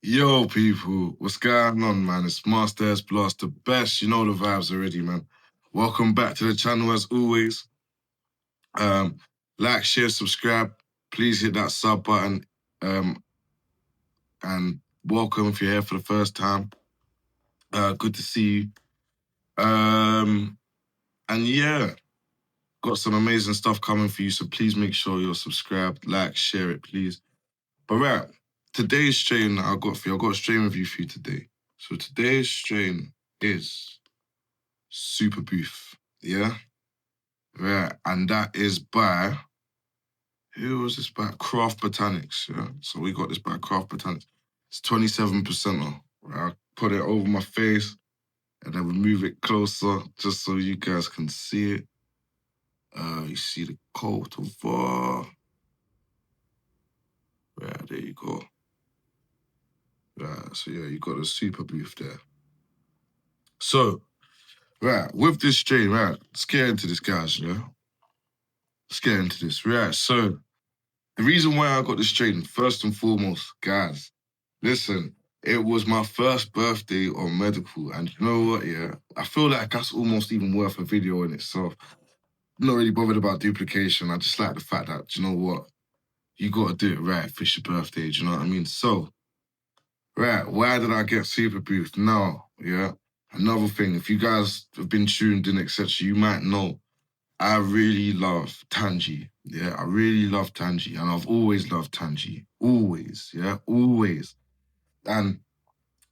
Yo, people, what's going on, man? It's Master S Blast, the best. You know the vibes already, man. Welcome back to the channel as always. Um, like, share, subscribe. Please hit that sub button. And welcome if you're here for the first time. Good to see you. And yeah, got some amazing stuff coming for you. So please make sure you're subscribed, like, share it, please. But right, today's strain that I got for you, I got a strain review for you today. So today's strain is Superboof, yeah? Right, and that is by, who was this by? Craft Botanics, yeah? So we got this by Craft Botanics. It's 27% off, right? I put it over my face and then we move it closer just so you guys can see it. You see the cultivar. Right, there you go. Right, so yeah, you got the Superboof there. So, right, with this strain, right, let's get into this, guys, you know? Let's get into this. Right, so the reason why I got this strain, first and foremost, guys, listen, it was my first birthday on medical, and you know what, yeah? I feel like that's almost even worth a video in itself. I'm not really bothered about duplication. I just like the fact that, you know what? You got to do it right for your birthday, do you know what I mean? So, right, why did I get Superboof? Now, yeah? Another thing, if you guys have been tuned in, etc., you might know I really love Tangy. Yeah, I really love Tangy. And I've always loved Tangy. Always, yeah, always. And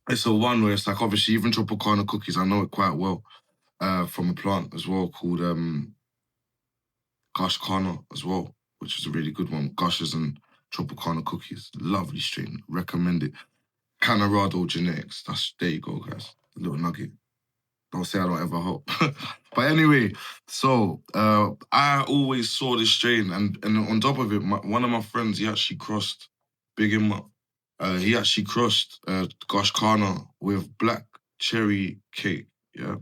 it's a one where it's like, obviously, even Tropicana cookies, I know it quite well from a plant as well called Gush Kana as well, which is a really good one. Gushes and Tropicana cookies. Lovely strain. Recommend it. Canorado Genetics. There you go, guys. A little nugget. Don't say I don't ever hope. But anyway, so I always saw this strain, and on top of it, one of my friends, he actually crossed, big him up, he actually crossed Gosh Kana with black cherry cake, yeah?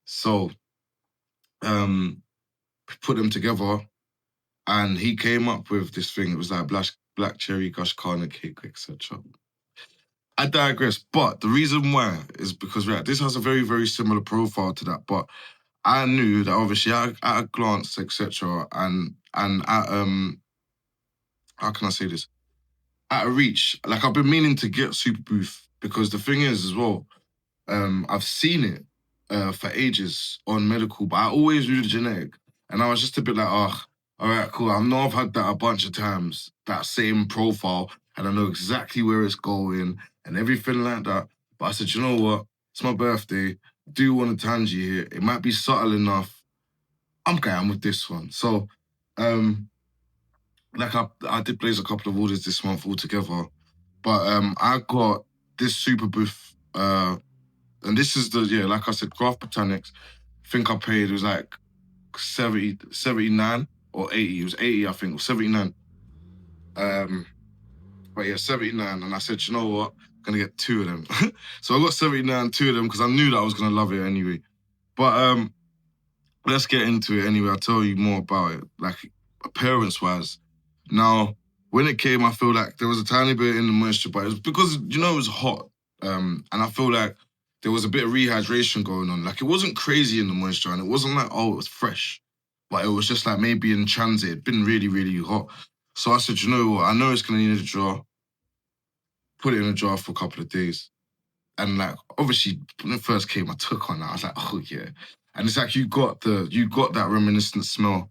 So put them together, and he came up with this thing. It was like black cherry Gosh Kana cake, etc. I digress, but the reason why is because, right, this has a very, very similar profile to that, but I knew that obviously at a glance, etc., and at how can I say this? At a reach, like I've been meaning to get Superboof because the thing is as well, I've seen it for ages on medical, but I always knew the genetic, and I was just a bit like, oh, all right, cool. I know I've had that a bunch of times, that same profile, and I know exactly where it's going and everything like that. But I said, you know what? It's my birthday. I do want a tangy here. It might be subtle enough. I'm going with this one. So, like I did place a couple of orders this month altogether, but I got this Superboof, and this is the, yeah, like I said, Craft Botanics. I think I paid, it was like 79 or 80. It was 80, I think, or 79. But yeah, 79, and I said, you know what? I'm gonna get two of them. So I got 79, two of them, because I knew that I was gonna love it anyway. But let's get into it anyway. I'll tell you more about it, like appearance-wise. Now, when it came, I feel like there was a tiny bit in the moisture, but it was because, you know, it was hot. And I feel like there was a bit of rehydration going on. Like, it wasn't crazy in the moisture, and it wasn't like, oh, it was fresh. But it was just like maybe in transit. It'd been really, really hot. So I said, you know what? I know it's going to need a jar. Put it in a jar for a couple of days. And like, obviously, when it first came, I took on that. I was like, oh, yeah. And it's like you got that reminiscent smell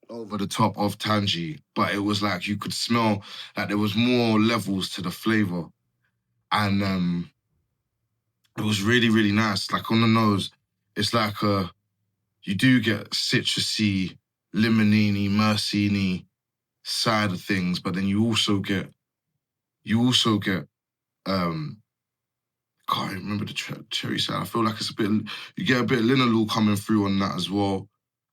over the top of Tangy, but it was like you could smell that there was more levels to the flavor. And it was really, really nice. Like on the nose, it's like you do get citrusy, limonini, mercini side of things, but then you also get can't remember the cherry side. I feel like it's a bit, you get a bit of linalool coming through on that as well.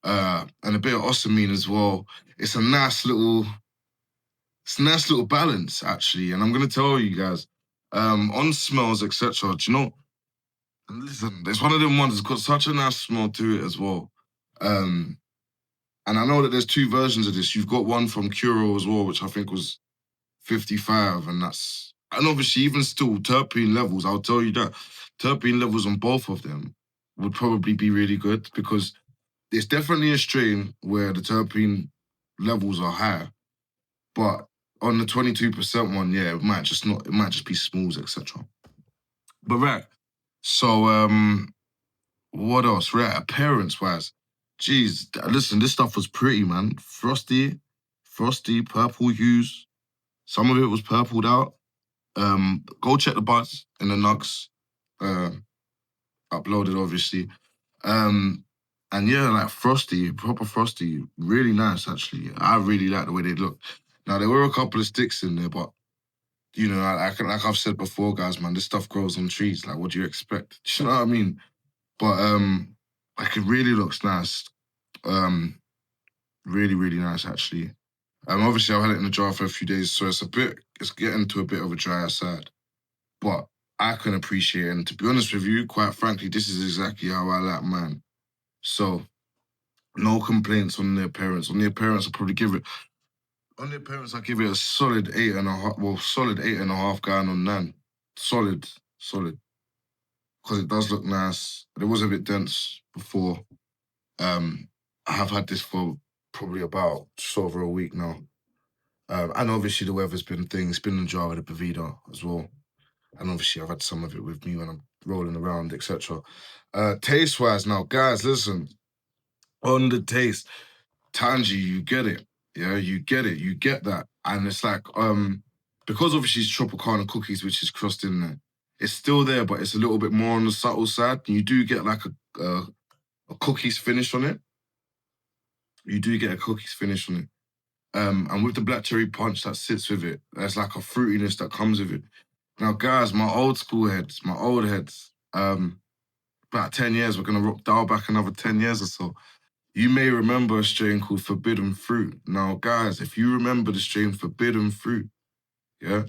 And a bit of osamine as well. It's a nice little balance, actually. And I'm gonna tell you guys, on smells, etc. Do you know? Listen, it's one of them ones that's got such a nice smell to it as well. And I know that there's two versions of this. You've got one from Curo as well, which I think was 55, and that's And obviously, even still, terpene levels, I'll tell you that, terpene levels on both of them would probably be really good because it's definitely a strain where the terpene levels are higher, but on the 22% one, yeah, it might just be smalls, etc. But right, so what else? Right, appearance-wise, geez, listen, this stuff was pretty, man. Frosty, purple hues. Some of it was purpled out. Go check the buzz in the nugs. Uh, Uploaded obviously. Um, and yeah, like frosty, proper frosty, really nice actually. I really like the way they look. Now there were a couple of sticks in there, but you know, like I've said before, guys, man, this stuff grows on trees. Like, what do you expect? Do you know what I mean? But like it really looks nice. Um, really, really nice actually. Obviously I've had it in the jar for a few days, so it's getting to a bit of a drier side. But I can appreciate it. And to be honest with you, quite frankly, this is exactly how I like mine. So no complaints on the appearance. On the appearance, I give it a solid 8.5. Well, solid 8.5 going on 9. Solid. Because it does look nice. It was a bit dense before. I have had this for probably about just over a week now. And obviously the weather's been things. It's been in the jar with the Bavida as well. And obviously I've had some of it with me when I'm rolling around, etc. Taste-wise now, guys, listen. On the taste, Tangy, you get it. Yeah, you get it. You get that. And it's like, because obviously it's Tropicana cookies, which is crossed in there, it's still there, but it's a little bit more on the subtle side. You do get like a cookies finish on it. You do get a cookies finish on it. And with the black cherry punch that sits with it, there's like a fruitiness that comes with it. Now, guys, my old school heads, my old heads, about 10 years, we're going to dial back another 10 years or so. You may remember a strain called Forbidden Fruit. Now, guys, if you remember the strain Forbidden Fruit, yeah,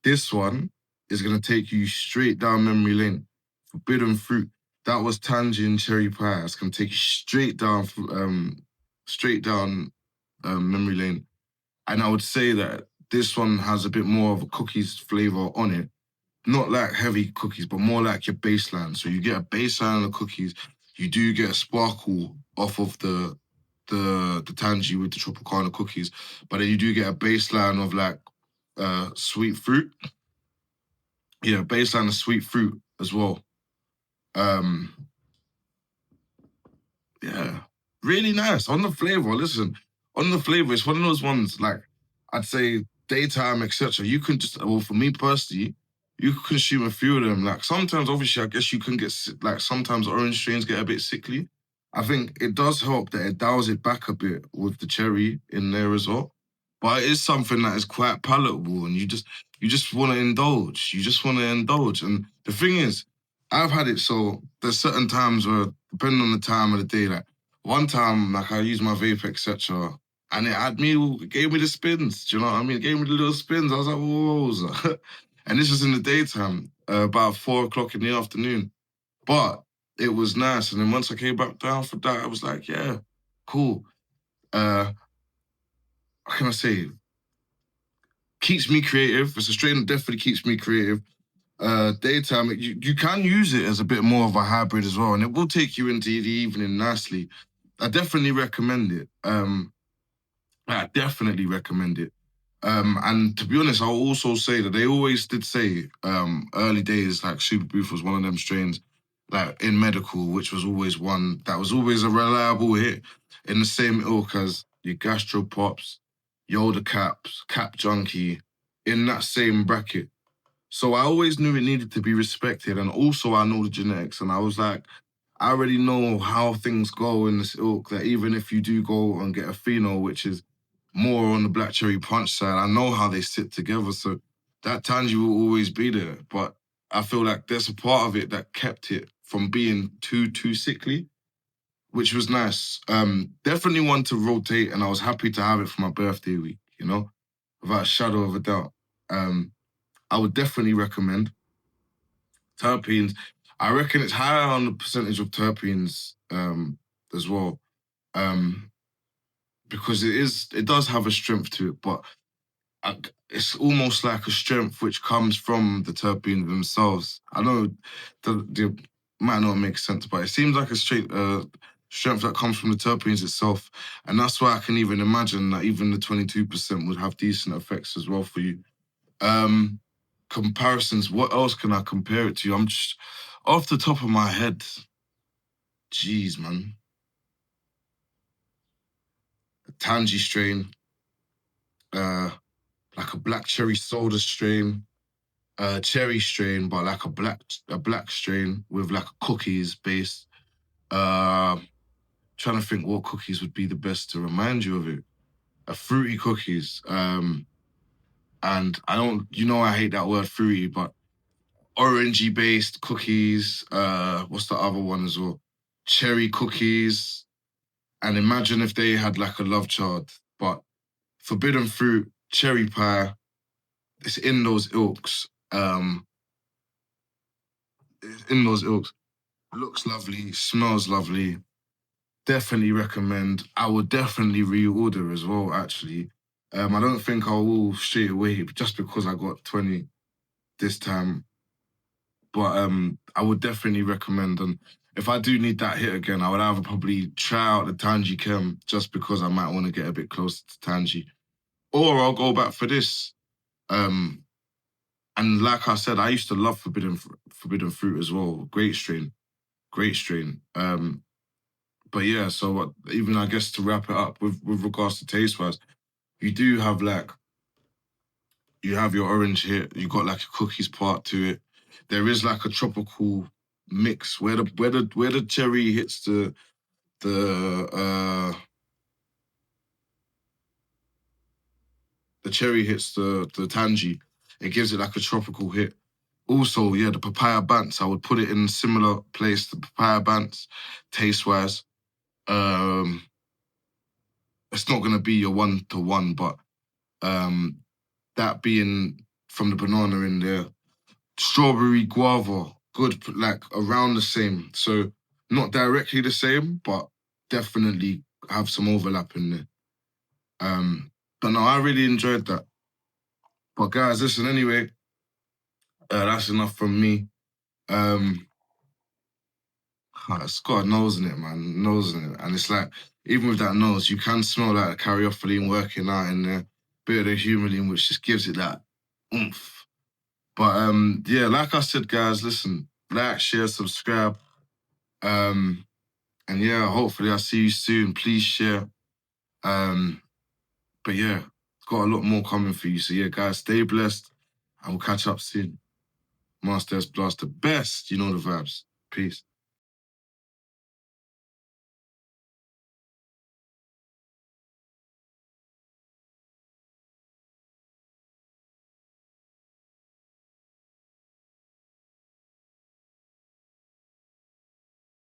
this one is going to take you straight down memory lane. Forbidden Fruit. That was Tangerine Cherry Pie. It's going to take you straight down memory lane. And I would say that this one has a bit more of a cookies flavor on it. Not like heavy cookies, but more like your baseline. So you get a baseline of cookies. You do get a sparkle off of the tangy with the Tropicana cookies, but then you do get a baseline of like sweet fruit. Yeah, baseline of sweet fruit as well. Um, yeah, really nice. On the flavor, listen, on the flavor, it's one of those ones like I'd say daytime, etc. You can just, well, for me personally, you can consume a few of them. Like sometimes, obviously, I guess you can get like sometimes orange strains get a bit sickly. I think it does help that it dials it back a bit with the cherry in there as well. But it is something that is quite palatable, and you just want to indulge. You just want to indulge, and the thing is, I've had it so there's certain times where, depending on the time of the day, like one time, like I used my vape, etc., and it gave me the spins. Do you know what I mean? It gave me the little spins. I was like, whoa. And this was in the daytime, about 4 o'clock in the afternoon. But it was nice. And then once I came back down for that, I was like, yeah, cool. What can I say? Keeps me creative. It's a strain that definitely keeps me creative. Daytime, you can use it as a bit more of a hybrid as well, and it will take you into the evening nicely. I definitely recommend it. I definitely recommend it. And to be honest, I'll also say that they always did say early days, like Superboof was one of them strains, like in medical, which was always one that was always a reliable hit in the same ilk as your Gastropops, Yoda Caps, Cap Junkie, in that same bracket. So I always knew it needed to be respected, and also I know the genetics, and I was like, I already know how things go in this ilk, that even if you do go and get a pheno, which is more on the black cherry punch side, I know how they sit together. So that tangy will always be there. But I feel like there's a part of it that kept it from being too sickly, which was nice. Definitely one to rotate, and I was happy to have it for my birthday week, you know, without a shadow of a doubt. I would definitely recommend terpenes. I reckon it's higher on the percentage of terpenes as well. Because it does have a strength to it, but it's almost like a strength which comes from the terpenes themselves. I know the might not make sense, but it seems like a straight strength that comes from the terpenes itself. And that's why I can even imagine that even the 22% would have decent effects as well for you. Comparisons, what else can I compare it to? I'm just, off the top of my head, jeez, man. A tangy strain, like a black cherry soda strain, cherry strain, but like a black strain with like cookies base. Trying to think what cookies would be the best to remind you of it. A fruity cookies. And I don't, I hate that word fruity, but orangey based cookies. What's the other one as well? Cherry cookies. And imagine if they had like a love child, but forbidden fruit, cherry pie. It's in those ilks. In those ilks. Looks lovely, smells lovely. Definitely recommend. I would definitely reorder as well, actually. I don't think I will straight away just because I got 20 this time. But I would definitely recommend. And if I do need that hit again, I would either probably try out the Tangy Chem just because I might want to get a bit closer to Tangy. Or I'll go back for this. And like I said, I used to love forbidden fruit as well. Great strain. Great strain. But yeah, so even I guess to wrap it up with regards to taste wise, you do have you have your orange here, you got like a cookies part to it. There is like a tropical mix where the cherry hits the cherry hits the tangy. It gives it like a tropical hit. Also, yeah, the papaya bants, I would put it in a similar place. The papaya bants, taste wise. It's not gonna be your 1-to-1, but that being from the banana in there, strawberry guava, good, like around the same. So not directly the same, but definitely have some overlap in there. But no, I really enjoyed that. But guys, listen, anyway, that's enough from me. Um, it's got a nose in it, man, nose in it, and it's like even with that nose, you can smell like the caryophyllene working out in there, bit of the humulene, which just gives it that oomph. But yeah, like I said, guys, listen, like, share, subscribe. And yeah, hopefully I'll see you soon. Please share. But yeah, got a lot more coming for you. So yeah, guys, stay blessed and we'll catch up soon. Masters Blast the best. You know the vibes. Peace.